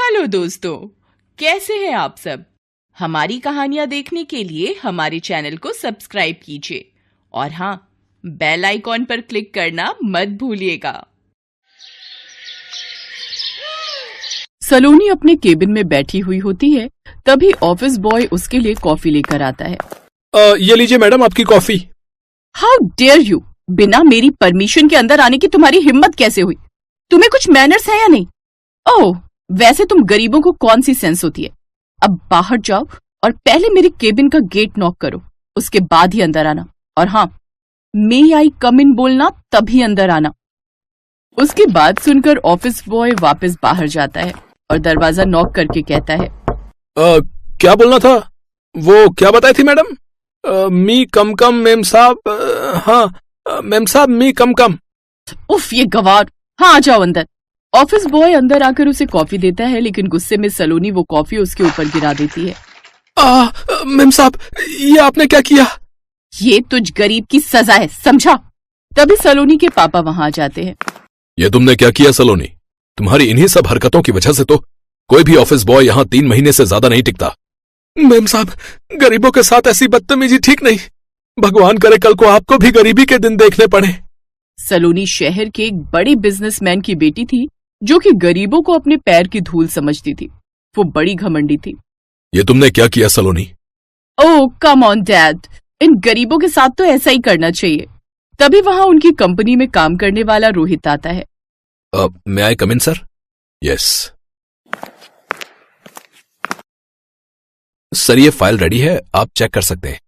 Hello दोस्तों, कैसे हैं आप सब। हमारी कहानियां देखने के लिए हमारे चैनल को सब्सक्राइब कीजिए और हाँ, बेल आइकॉन पर क्लिक करना मत भूलिएगा। सलोनी अपने केबिन में बैठी हुई होती है, तभी ऑफिस बॉय उसके लिए कॉफी लेकर आता है। ये लीजिए मैडम आपकी कॉफी। हाउ डेयर यू, बिना मेरी परमिशन के अंदर आने की तुम्हारी हिम्मत कैसे हुई? तुम्हें कुछ मैनर्स है या नहीं? ओह, वैसे तुम गरीबों को कौन सी सेंस होती है। अब बाहर जाओ और पहले मेरे केबिन का गेट नॉक करो, उसके बाद ही अंदर आना। और हाँ, मे आई कम इन बोलना, तभी अंदर आना। उसकी बात सुनकर ऑफिस बॉय वापस बाहर जाता है और दरवाजा नॉक करके कहता है, क्या बोलना था? वो क्या बताई थी मैडम? मी कम कम मेम साहब। हाँ मेम साहब, मी कम कम। उफ, ये गवार। हाँ, आ जाओ अंदर। ऑफिस बॉय अंदर आकर उसे कॉफी देता है, लेकिन गुस्से में सलोनी वो कॉफी उसके ऊपर गिरा देती है। मेम साहब, ये आपने क्या किया? ये तुझ गरीब की सजा है, समझा? तभी सलोनी के पापा वहां आ जाते हैं। ये तुमने क्या किया सलोनी? तुम्हारी इन्हीं सब हरकतों की वजह से तो कोई भी ऑफिस बॉय यहाँ 3 महीने से ज्यादा नहीं टिकता। मेम साहब, गरीबों के साथ ऐसी बदतमीजी ठीक नहीं। भगवान करे कल को आपको भी गरीबी के दिन देखने पड़े। सलोनी शहर के एक बड़े बिजनेसमैन की बेटी थी, जो कि गरीबों को अपने पैर की धूल समझती थी। वो बड़ी घमंडी थी। ये तुमने क्या किया सलोनी? ओह कम ऑन डैड, इन गरीबों के साथ तो ऐसा ही करना चाहिए। तभी वहां उनकी कंपनी में काम करने वाला रोहित आता है। मे आई कम इन सर? यस सर, ये फाइल रेडी है, आप चेक कर सकते हैं।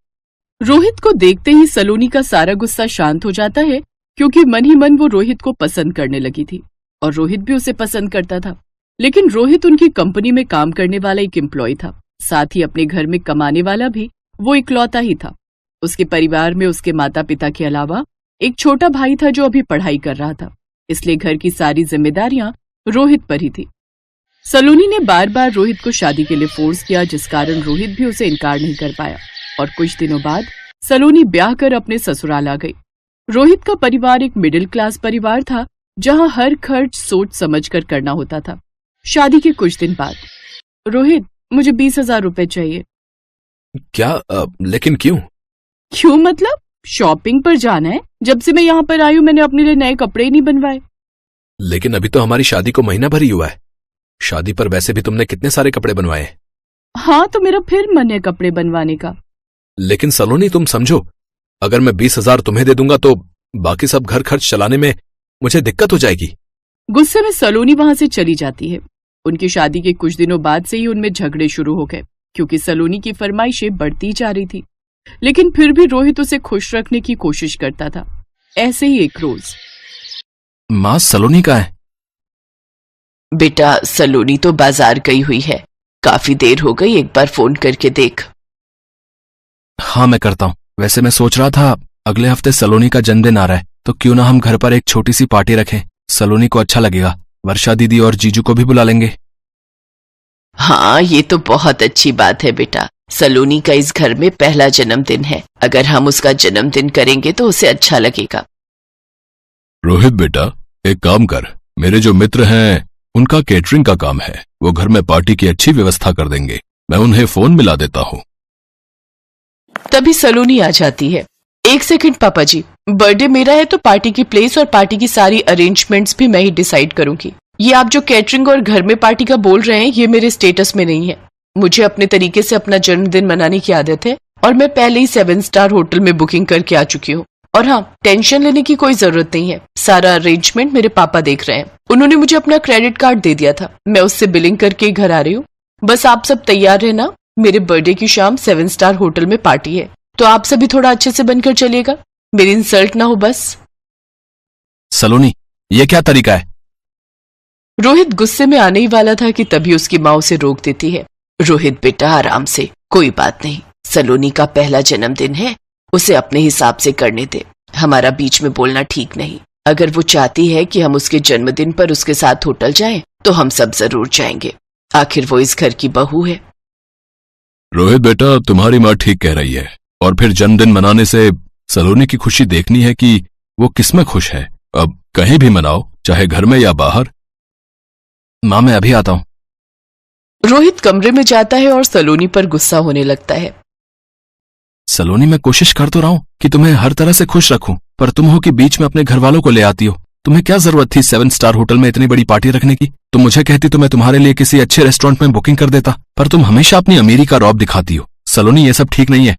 रोहित को देखते ही सलोनी का सारा गुस्सा शांत हो जाता है, क्योंकि मन ही मन वो रोहित को पसंद करने लगी थी और रोहित भी उसे पसंद करता था। लेकिन रोहित उनकी कंपनी में काम करने वाला एक एम्प्लॉय था, साथ ही अपने घर में कमाने वाला भी वो इकलौता ही था। उसके परिवार में उसके माता पिता के अलावा एक छोटा भाई था जो अभी पढ़ाई कर रहा था, इसलिए घर की सारी जिम्मेदारियां रोहित पर ही थी। सलोनी ने बार बार रोहित को शादी के लिए फोर्स किया, जिस कारण रोहित भी उसे इनकार नहीं कर पाया और कुछ दिनों बाद सलोनी ब्याह कर अपने ससुराल आ गई। रोहित का परिवार एक मिडिल क्लास परिवार था, जहां हर खर्च सोच समझ कर करना होता था। शादी के कुछ दिन बाद, रोहित, मुझे 20,000 रुपए चाहिए। क्या? लेकिन क्यों? क्यों मतलब? शॉपिंग पर जाना है। जब से मैं यहाँ पर आई हूँ, मैंने अपने लिए नए कपड़े ही नहीं बनवाए। लेकिन अभी तो हमारी शादी को महीना भर ही हुआ है। शादी पर वैसे भी तुमने कितने सारे कपड़े बनवाए? हाँ, तो मेरा फिर मन है कपड़े बनवाने का। लेकिन सलोनी, तुम समझो, अगर मैं 20,000 तुम्हें दे दूंगा तो बाकी सब घर खर्च चलाने में मुझे दिक्कत हो जाएगी। गुस्से में सलोनी वहां से चली जाती है। उनकी शादी के कुछ दिनों बाद से ही उनमें झगड़े शुरू हो गए, क्योंकि सलोनी की फरमाइशें बढ़ती जा रही थी। लेकिन फिर भी रोहित उसे खुश रखने की कोशिश करता था। ऐसे ही एक रोज, माँ, सलोनी कहाँ है? बेटा, सलोनी तो बाजार गई हुई है, काफी देर हो गई, एक बार फोन करके देख। हाँ मैं करता हूँ। वैसे मैं सोच रहा था अगले हफ्ते सलोनी का जन्मदिन आ रहा है, तो क्यों ना हम घर पर एक छोटी सी पार्टी रखें। सलोनी को अच्छा लगेगा। वर्षा दीदी और जीजू को भी बुला लेंगे। हाँ, ये तो बहुत अच्छी बात है बेटा। सलोनी का इस घर में पहला जन्मदिन है। अगर हम उसका जन्मदिन करेंगे तो उसे अच्छा लगेगा। रोहित बेटा, एक काम कर, मेरे जो मित्र हैं उनका केटरिंग का काम है, वो घर में पार्टी की अच्छी व्यवस्था कर देंगे। मैं उन्हें फोन मिला देता हूँ। तभी सलोनी आ जाती है। एक सेकंड पापा जी, बर्थडे मेरा है तो पार्टी की प्लेस और पार्टी की सारी अरेंजमेंट्स भी मैं ही डिसाइड करूंगी। ये आप जो कैटरिंग और घर में पार्टी का बोल रहे हैं, ये मेरे स्टेटस में नहीं है। मुझे अपने तरीके से अपना जन्मदिन मनाने की आदत है और मैं पहले ही 7 स्टार होटल में बुकिंग करके आ चुकी हूँ। और हाँ, टेंशन लेने की कोई जरूरत नहीं है। सारा अरेंजमेंट मेरे पापा देख रहे हैं। उन्होंने मुझे अपना क्रेडिट कार्ड दे दिया था, मैं उससे बिलिंग करके ही घर आ रही हूँ। बस आप सब तैयार रहना, मेरे बर्थडे की शाम 7 स्टार होटल में पार्टी है, तो आप सभी थोड़ा अच्छे से बनकर चलिएगा, मेरी इंसल्ट ना हो बस। सलोनी, ये क्या तरीका है? रोहित गुस्से में आने ही वाला था कि तभी उसकी माँ उसे रोक देती है। रोहित बेटा, आराम से, कोई बात नहीं। सलोनी का पहला जन्मदिन है, उसे अपने हिसाब से करने दे। हमारा बीच में बोलना ठीक नहीं। अगर वो चाहती है कि हम उसके जन्मदिन पर उसके साथ होटल जाएं, तो हम सब जरूर जाएंगे। आखिर वो इस घर की बहू है। रोहित बेटा, तुम्हारी माँ ठीक कह रही है। और फिर जन्मदिन मनाने से सलोनी की खुशी देखनी है कि वो किसमें खुश है। अब कहीं भी मनाओ, चाहे घर में या बाहर। माँ, मैं अभी आता हूँ। रोहित कमरे में जाता है और सलोनी पर गुस्सा होने लगता है। सलोनी, मैं कोशिश कर तो रहा हूं कि तुम्हें हर तरह से खुश रखूं, पर तुम हो कि बीच में अपने घर वालों को ले आती हो। तुम्हें क्या जरूरत थी 7 स्टार होटल में इतनी बड़ी पार्टी रखने की? तुम मुझे कहती तो मैं तुम्हारे लिए किसी अच्छे रेस्टोरेंट में बुकिंग कर देता, पर तुम हमेशा अपनी अमीरी का रौब दिखाती हो। सलोनी, ये सब ठीक नहीं है।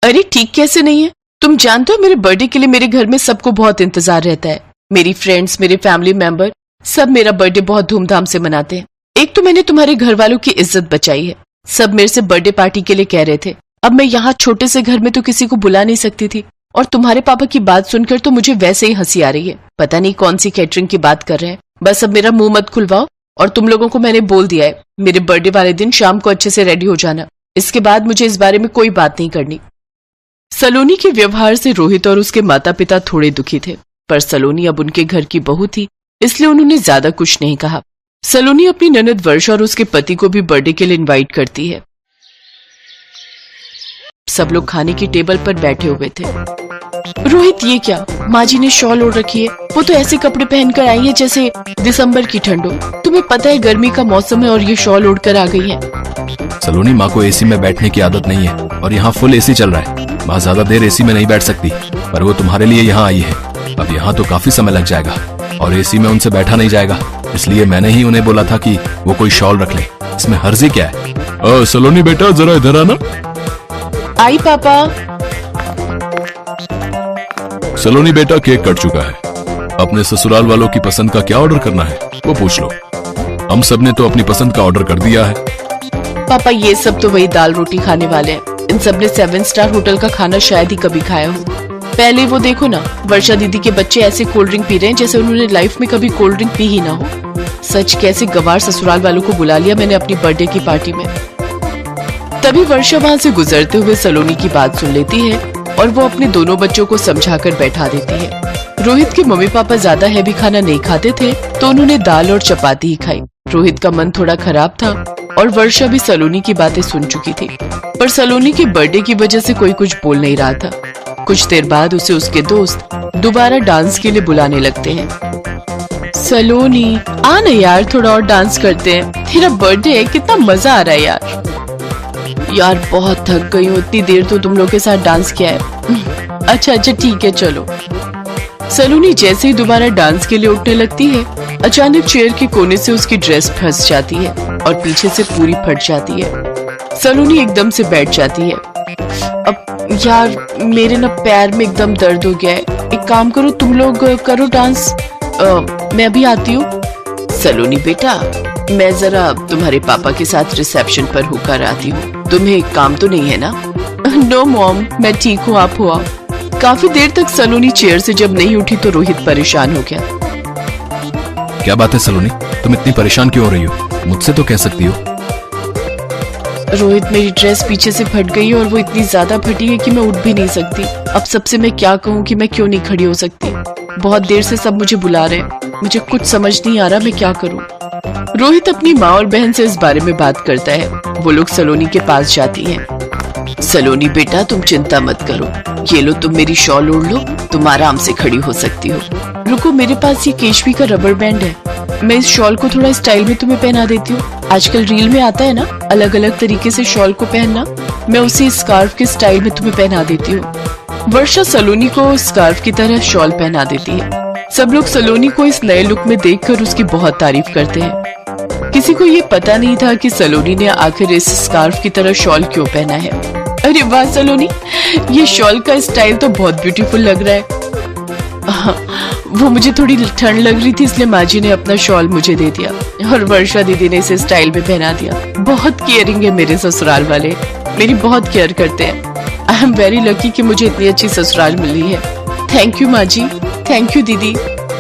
अरे ठीक कैसे नहीं है? तुम जानते हो मेरे बर्थडे के लिए मेरे घर में सबको बहुत इंतजार रहता है। मेरी फ्रेंड्स, मेरे फैमिली मेंबर सब मेरा बर्थडे बहुत धूमधाम से मनाते हैं। एक तो मैंने तुम्हारे घर वालों की इज्जत बचाई है। सब मेरे से बर्थडे पार्टी के लिए कह रहे थे। अब मैं यहाँ छोटे से घर में तो किसी को बुला नहीं सकती थी, और तुम्हारे पापा की बात सुनकर तो मुझे वैसे ही हंसी आ रही है। पता नहीं कौन सी कैटरिंग की बात कर रहे हैं। बस अब मेरा मुंह मत खुलवाओ, और तुम लोगों को मैंने बोल दिया है मेरे बर्थडे वाले दिन शाम को अच्छे से रेडी हो जाना। इसके बाद मुझे इस बारे में कोई बात नहीं करनी। सलोनी के व्यवहार से रोहित और उसके माता पिता थोड़े दुखी थे, पर सलोनी अब उनके घर की बहू थी, इसलिए उन्होंने ज्यादा कुछ नहीं कहा। सलोनी अपनी ननद वर्षा और उसके पति को भी बर्थडे के लिए इनवाइट करती है। सब लोग खाने की टेबल पर बैठे हुए थे। रोहित, ये क्या? माँ जी ने शॉल ओढ़ रखी है। वो तो ऐसे कपड़े पहनकर आई है जैसे दिसंबर की ठंड हो। तुम्हें पता है गर्मी का मौसम है और ये शॉल ओढ़कर आ गई है। सलोनी, माँ को एसी में बैठने की आदत नहीं है, और यहाँ फुल एसी चल रहा है। माँ ज्यादा देर एसी में नहीं बैठ सकती, पर वो तुम्हारे लिए यहाँ आई है। अब यहाँ तो काफी समय लग जाएगा, और एसी में उनसे बैठा नहीं जाएगा, इसलिए मैंने ही उन्हें बोला था कि वो कोई शॉल रख ले। इसमें हर्जी क्या है? सलोनी बेटा, जरा इधर आना। आई पापा। सलोनी बेटा, केक कट चुका है। अपने ससुराल वालों की पसंद का क्या ऑर्डर करना है वो पूछ लो। हम सब ने तो अपनी पसंद का ऑर्डर कर दिया है। पापा, ये सब तो वही दाल रोटी खाने वाले हैं। इन सब ने 7 स्टार होटल का खाना शायद ही कभी खाया हो। पहले वो देखो ना, वर्षा दीदी के बच्चे ऐसे कोल्ड ड्रिंक पी रहे हैं जैसे उन्होंने लाइफ में कभी कोल्ड ड्रिंक पी ही ना हो। सच, कैसे गवार ससुराल वालों को बुला लिया मैंने अपनी बर्थडे की पार्टी में। तभी वर्षा वहां से गुजरते हुए सलोनी की बात सुन लेती है, और वो अपने दोनों बच्चों को समझाकर बैठा देती है। रोहित के मम्मी पापा ज्यादा हैवी खाना नहीं खाते थे, तो उन्होंने दाल और चपाती ही खाई। रोहित का मन थोड़ा खराब था, और वर्षा भी सलोनी की बातें सुन चुकी थी, पर सलोनी के बर्थडे की वजह से कोई कुछ बोल नहीं रहा था। कुछ देर बाद उसे उसके दोस्त दोबारा डांस के लिए बुलाने लगते हैं। सलोनी, आ ना यार, थोड़ा और डांस करते हैं। तेरा बर्थडे है, कितना मजा आ रहा है यार। यार बहुत थक गई हूँ, इतनी देर तो तुम लोग के साथ डांस किया है। अच्छा ठीक है, चलो। सलोनी जैसे ही दोबारा डांस के लिए उठने लगती है, अचानक चेयर के कोने से उसकी ड्रेस फंस जाती है और पीछे से पूरी फट जाती है। सलोनी एकदम से बैठ जाती है। अब यार, मेरे ना पैर में एकदम दर्द हो गया है। एक काम करो, तुम लोग करो डांस, मैं अभी आती हूँ। सलोनी बेटा, मैं जरा तुम्हारे पापा के साथ रिसेप्शन पर होकर आती हूँ। तुम्हें काम तो नहीं है ना? नो मॉम, मैं ठीक हूँ, आप हो आओ। काफी देर तक सलोनी चेयर से जब नहीं उठी तो रोहित परेशान हो गया। क्या बात है सलोनी, तुम इतनी परेशान क्यों हो रही हो? मुझसे तो कह सकती हो। रोहित, मेरी ड्रेस पीछे से फट गई है, और वो इतनी ज्यादा फटी है कि मैं उठ भी नहीं सकती। अब सबसे मैं क्या कहूँ कि मैं क्यों नहीं खड़ी हो सकती? बहुत देर से सब मुझे बुला रहे हैं, मुझे कुछ समझ नहीं आ रहा मैं क्या करूँ। रोहित अपनी माँ और बहन से इस बारे में बात करता है। वो लोग सलोनी के पास जाती हैं। सलोनी बेटा, तुम चिंता मत करो, ये लो तुम मेरी शॉल ओढ़ लो, तुम आराम से खड़ी हो सकती हो। रुको, मेरे पास ये केशवी का रबर बैंड है, मैं इस शॉल को थोड़ा स्टाइल में तुम्हें पहना देती हूँ। आजकल रील में आता है ना अलग अलग तरीके से शॉल को पहनना, मैं उसी स्कार्फ के स्टाइल में तुम्हें पहना देती हूँ। वर्षा सलोनी को स्कार्फ की तरह शॉल पहना देती है। सब लोग सलोनी को इस नए लुक में देखकर उसकी बहुत तारीफ करते हैं। किसी को ये पता नहीं था कि सलोनी ने आखिर इस स्कार्फ की तरह शॉल क्यों पहना है। अरे वाह सलोनी, ये शॉल का स्टाइल तो बहुत ब्यूटीफुल लग रहा है। वो मुझे थोड़ी ठंड लग रही थी, इसलिए माँ जी ने अपना शॉल मुझे दे दिया, और वर्षा दीदी ने इसे स्टाइल में पहना दिया। बहुत केयरिंग है मेरे ससुराल वाले, मेरी बहुत केयर करते हैं। आई एम वेरी लकी कि मुझे इतनी अच्छी ससुराल मिली है। थैंक यू माँ जी, थैंक यू दीदी।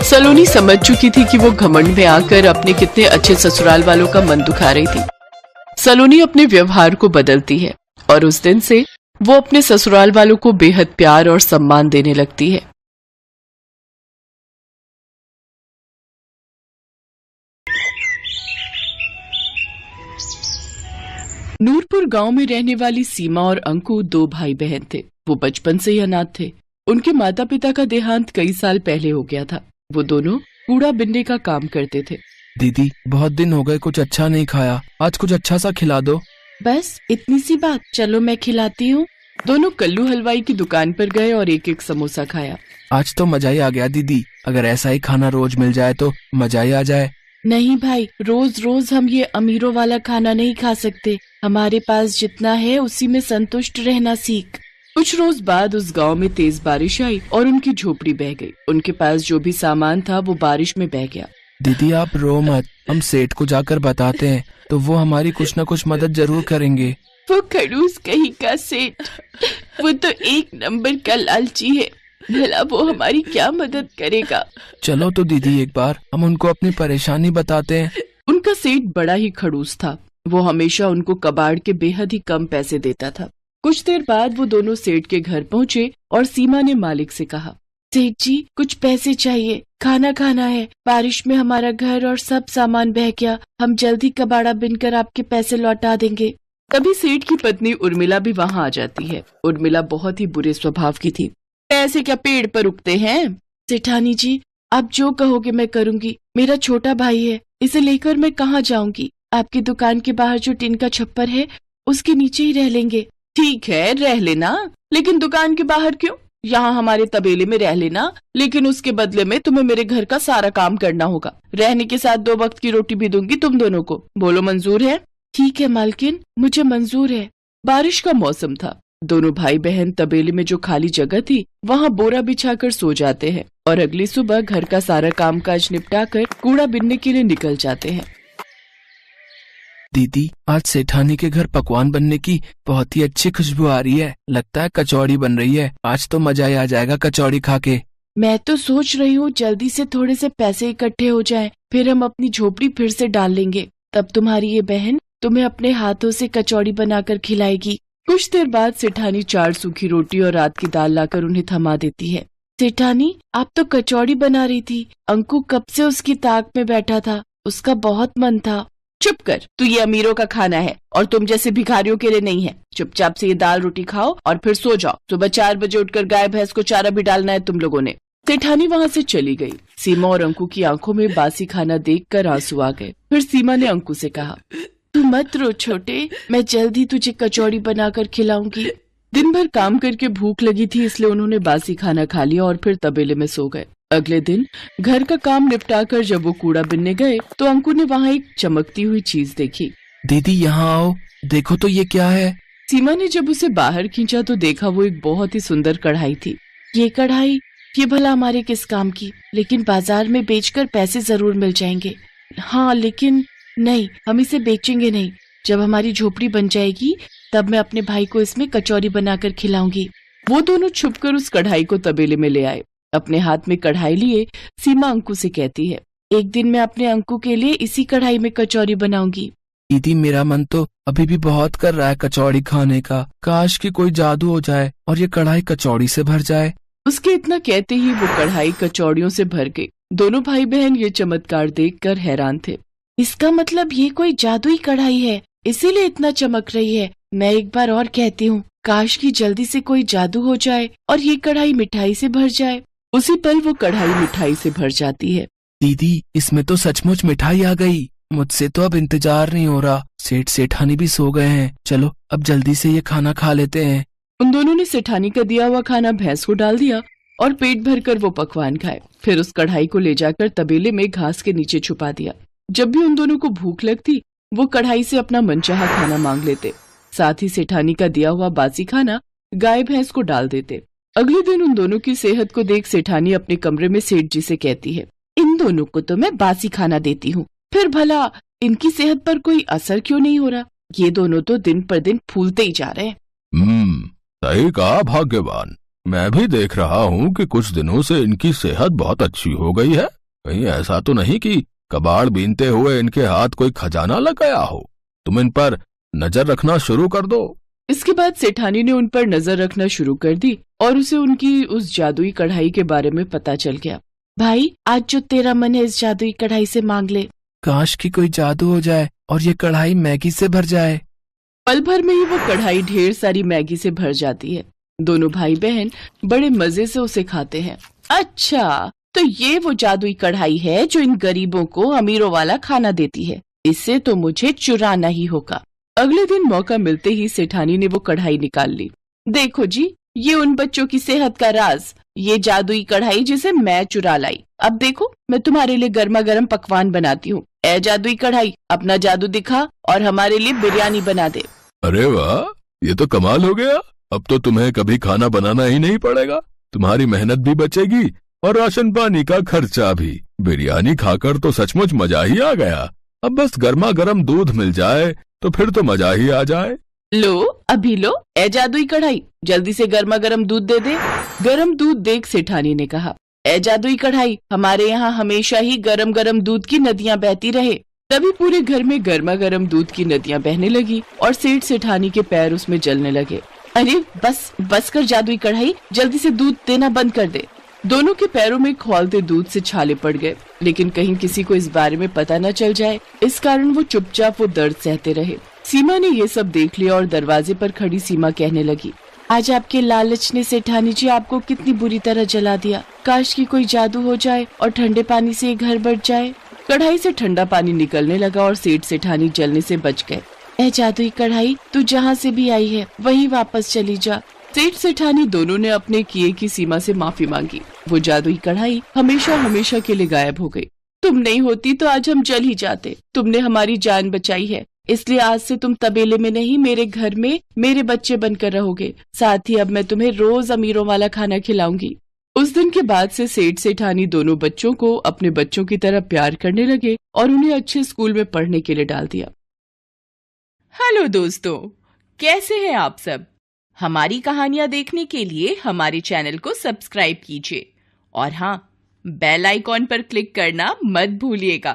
सलोनी समझ चुकी थी कि वो घमंड में आकर अपने कितने अच्छे ससुराल वालों का मन दुखा रही थी। सलोनी अपने व्यवहार को बदलती है, और उस दिन से वो अपने ससुराल वालों को बेहद प्यार और सम्मान देने लगती है। नूरपुर गांव में रहने वाली सीमा और अंकु 2 भाई बहन थे। वो बचपन से ही अनाथ थे। उनके माता पिता का देहांत कई साल पहले हो गया था। वो दोनों कूड़ा बिनने का काम करते थे। दीदी बहुत दिन हो गए, कुछ अच्छा नहीं खाया, आज कुछ अच्छा सा खिला दो। बस इतनी सी बात, चलो मैं खिलाती हूँ। दोनों कल्लू हलवाई की दुकान पर गए और एक एक समोसा खाया। आज तो मजा ही आ गया दीदी, अगर ऐसा ही खाना रोज मिल जाए तो मजा ही आ जाए। नहीं भाई, रोज रोज हम ये अमीरों वाला खाना नहीं खा सकते। हमारे पास जितना है उसी में संतुष्ट रहना सीख। कुछ रोज बाद उस गांव में तेज बारिश आई और उनकी झोपड़ी बह गई। उनके पास जो भी सामान था वो बारिश में बह गया। दीदी आप रो मत, हम सेठ को जाकर बताते हैं तो वो हमारी कुछ न कुछ मदद जरूर करेंगे। वो खड़ूस कहीं का सेठ, वो तो एक नंबर का लालची है, भला वो हमारी क्या मदद करेगा। चलो तो दीदी एक बार हम उनको अपनी परेशानी बताते हैं। उनका सेठ बड़ा ही खड़ूस था, वो हमेशा उनको कबाड़ के बेहद ही कम पैसे देता था। कुछ देर बाद वो दोनों सेठ के घर पहुँचे और सीमा ने मालिक से कहा, सेठ जी कुछ पैसे चाहिए, खाना खाना है, बारिश में हमारा घर और सब सामान बह गया, हम जल्दी कबाड़ा बिनकर आपके पैसे लौटा देंगे। तभी सेठ की पत्नी उर्मिला भी वहाँ आ जाती है। उर्मिला बहुत ही बुरे स्वभाव की थी। पैसे क्या पेड़ पर उगते हैं? सेठानी जी आप जो कहोगे मैं करूँगी, मेरा छोटा भाई है, इसे लेकर मैं कहाँ जाऊँगी? आपकी दुकान के बाहर जो टीन का छप्पर है उसके नीचे ही रह लेंगे। ठीक है रह लेना, लेकिन दुकान के बाहर क्यों? यहाँ हमारे तबेले में रह लेना, लेकिन उसके बदले में तुम्हें मेरे घर का सारा काम करना होगा। रहने के साथ 2 वक्त की रोटी भी दूंगी तुम दोनों को। बोलो मंजूर है? ठीक है मालकिन, मुझे मंजूर है। बारिश का मौसम था। दोनों भाई बहन तबेले में जो खाली जगह थी वहाँ बोरा बिछाकर सो जाते हैं और अगली सुबह घर का सारा कामकाज निपटाकर कूड़ा बिनने के लिए निकल जाते हैं। दीदी आज सेठानी के घर पकवान बनने की बहुत ही अच्छी खुशबू आ रही है, लगता है कचौड़ी बन रही है, आज तो मजा ही आ जाएगा कचौड़ी खा के। मैं तो सोच रही हूँ जल्दी से थोड़े से पैसे इकट्ठे हो जाएं, फिर हम अपनी झोपड़ी फिर से डाल लेंगे, तब तुम्हारी ये बहन तुम्हें अपने हाथों से कचौड़ी बनाकर खिलाएगी। कुछ देर बाद सेठानी 4 सूखी रोटी और रात की दाल लाकर उन्हें थमा देती है। सेठानी आप तो कचौड़ी बना रही थी, अंकु कब से उसकी ताक में बैठा था, उसका बहुत मन था। चुप कर, तू ये अमीरों का खाना है और तुम जैसे भिखारियों के लिए नहीं है। चुपचाप से ये दाल रोटी खाओ और फिर सो जाओ। सुबह 4 बजे उठकर गाय भैंस को चारा भी डालना है तुम लोगों ने। सेठानी वहाँ से चली गई। सीमा और अंकु की आंखों में बासी खाना देखकर आंसू आ गए। फिर सीमा ने अंकु से कहा, तू मत रो छोटे, मैं जल्दी तुझे कचौड़ी बनाकर खिलाऊंगी। दिन भर काम करके भूख लगी थी, इसलिए उन्होंने बासी खाना खा लिया और फिर तबेले में सो गए। अगले दिन घर का काम निपटाकर जब वो कूड़ा बिनने गए तो अंकु ने वहाँ एक चमकती हुई चीज देखी। दीदी यहाँ आओ, देखो तो ये क्या है। सीमा ने जब उसे बाहर खींचा तो देखा वो एक बहुत ही सुंदर कढ़ाई थी। ये कढ़ाई, ये भला हमारे किस काम की? लेकिन बाजार में बेचकर पैसे जरूर मिल जाएंगे। हाँ लेकिन नहीं, हम इसे बेचेंगे नहीं। जब हमारी झोपड़ी बन जाएगी तब मैं अपने भाई को इसमें कचौरी बनाकर खिलाऊंगी। वो दोनों छुपकर उस कढ़ाई को तबेले में ले आए। अपने हाथ में कढ़ाई लिए सीमा अंकु से कहती है, एक दिन मैं अपने अंकु के लिए इसी कढ़ाई में कचौरी बनाऊंगी। दीदी मेरा मन तो अभी भी बहुत कर रहा है कचौड़ी खाने का, काश कि कोई जादू हो जाए और ये कढ़ाई कचौड़ी से भर जाए। उसके इतना कहते ही वो कढ़ाई कचौड़ियों से भर गई। दोनों भाई बहन ये चमत्कार देखकर हैरान थे। इसका मतलब ये कोई जादुई कढ़ाई है, इसीलिए इतना चमक रही है। मैं एक बार और कहती हूँ, काश की जल्दी से कोई जादू हो जाए और ये कढ़ाई मिठाई से भर जाए। उसी पल वो कढ़ाई मिठाई से भर जाती है। दीदी इसमें तो सचमुच मिठाई आ गई, मुझसे तो अब इंतजार नहीं हो रहा। सेठ सेठानी भी सो गए हैं, चलो अब जल्दी से ये खाना खा लेते हैं। उन दोनों ने सेठानी का दिया हुआ खाना भैंस को डाल दिया और पेट भरकर वो पकवान खाए। फिर उस कढ़ाई को ले जाकर तबेले में घास के नीचे छुपा दिया। जब भी उन दोनों को भूख लगती वो कढ़ाई से अपना मनचाहा खाना मांग लेते। साथ ही सेठानी का दिया हुआ बासी खाना गाय भैंस को डाल देते। अगले दिन उन दोनों की सेहत को देख सेठानी अपने कमरे में सेठ जी से कहती है, इन दोनों को तो मैं बासी खाना देती हूँ, फिर भला इनकी सेहत पर कोई असर क्यों नहीं हो रहा? ये दोनों तो दिन पर दिन फूलते ही जा रहे हैं। सही कहा भाग्यवान, मैं भी देख रहा हूँ कि कुछ दिनों से इनकी सेहत बहुत अच्छी हो गई है। कहीं ऐसा तो नहीं कि कबाड़ बीनते हुए इनके हाथ कोई खजाना लग गया हो? तुम इन पर नजर रखना शुरू कर दो। इसके बाद सेठानी ने उन पर नजर रखना शुरू कर दी और उसे उनकी उस जादुई कढ़ाई के बारे में पता चल गया। भाई आज जो तेरा मन है इस जादुई कढ़ाई से मांग ले। काश कि कोई जादू हो जाए और ये कढ़ाई मैगी से भर जाए। पल भर में ही वो कढ़ाई ढेर सारी मैगी से भर जाती है। दोनों भाई बहन बड़े मजे से उसे खाते हैं। अच्छा तो ये वो जादुई कढ़ाई है जो इन गरीबों को अमीरों वाला खाना देती है। इससे तो मुझे चुराना ही होगा। अगले दिन मौका मिलते ही सेठानी ने वो कढ़ाई निकाल ली। देखो जी, ये उन बच्चों की सेहत का राज, ये जादुई कढ़ाई जिसे मैं चुरा लाई। अब देखो, मैं तुम्हारे लिए गर्मा गर्म पकवान बनाती हूँ। ए जादुई कढ़ाई, अपना जादू दिखा और हमारे लिए बिरयानी बना दे। अरे वाह, ये तो कमाल हो गया। अब तो तुम्हें कभी खाना बनाना ही नहीं पड़ेगा। तुम्हारी मेहनत भी बचेगी और राशन पानी का खर्चा भी। बिरयानी खाकर तो सचमुच मजा ही आ गया। अब बस गर्मा गर्म दूध मिल जाए तो फिर तो मजा ही आ जाए। लो, अभी लो। ए जादुई कढ़ाई, जल्दी से गर्मा गर्म दूध दे दे। गरम दूध देख सेठानी ने कहा, ए जादुई कढ़ाई, हमारे यहाँ हमेशा ही गरम गरम दूध की नदियाँ बहती रहे। तभी पूरे घर में गर्मा गर्म दूध की नदियाँ बहने लगी और सेठ सेठानी के पैर उसमें जलने लगे। अरे बस कर जादुई कढ़ाई, जल्दी से दूध देना बंद कर दे। दोनों के पैरों में खौलते दूध से छाले पड़ गए, लेकिन कहीं किसी को इस बारे में पता न चल जाए, इस कारण वो चुपचाप वो दर्द सहते रहे। सीमा ने ये सब देख लिया और दरवाजे पर खड़ी सीमा कहने लगी, आज आपके लालच ने सेठानी जी आपको कितनी बुरी तरह जला दिया। काश की कोई जादू हो जाए और ठंडे पानी से ये घर बढ़ जाए। कढ़ाई से ठंडा पानी निकलने लगा और सेठ सेठानी जलने से बच गए। ए जादुई कढ़ाई, तू जहाँ से भी आई है वहीं वापस चली जा। सेठ सेठानी दोनों ने अपने किए की सीमा से माफी मांगी। वो जादुई कढ़ाई हमेशा हमेशा के लिए गायब हो गई। तुम नहीं होती तो आज हम जल ही जाते। तुमने हमारी जान बचाई है, इसलिए आज से तुम तबेले में नहीं, मेरे घर में मेरे बच्चे बनकर रहोगे। साथ ही अब मैं तुम्हें रोज अमीरों वाला खाना खिलाऊंगी। उस दिन के बाद से सेठ सेठानी दोनों बच्चों को अपने बच्चों की तरह प्यार करने लगे और उन्हें अच्छे स्कूल में पढ़ने के लिए डाल दिया। हेलो दोस्तों, कैसे हैं आप सब? हमारी कहानियां देखने के लिए हमारे चैनल को सब्सक्राइब कीजिए और हाँ, बेल आइकॉन पर क्लिक करना मत भूलिएगा।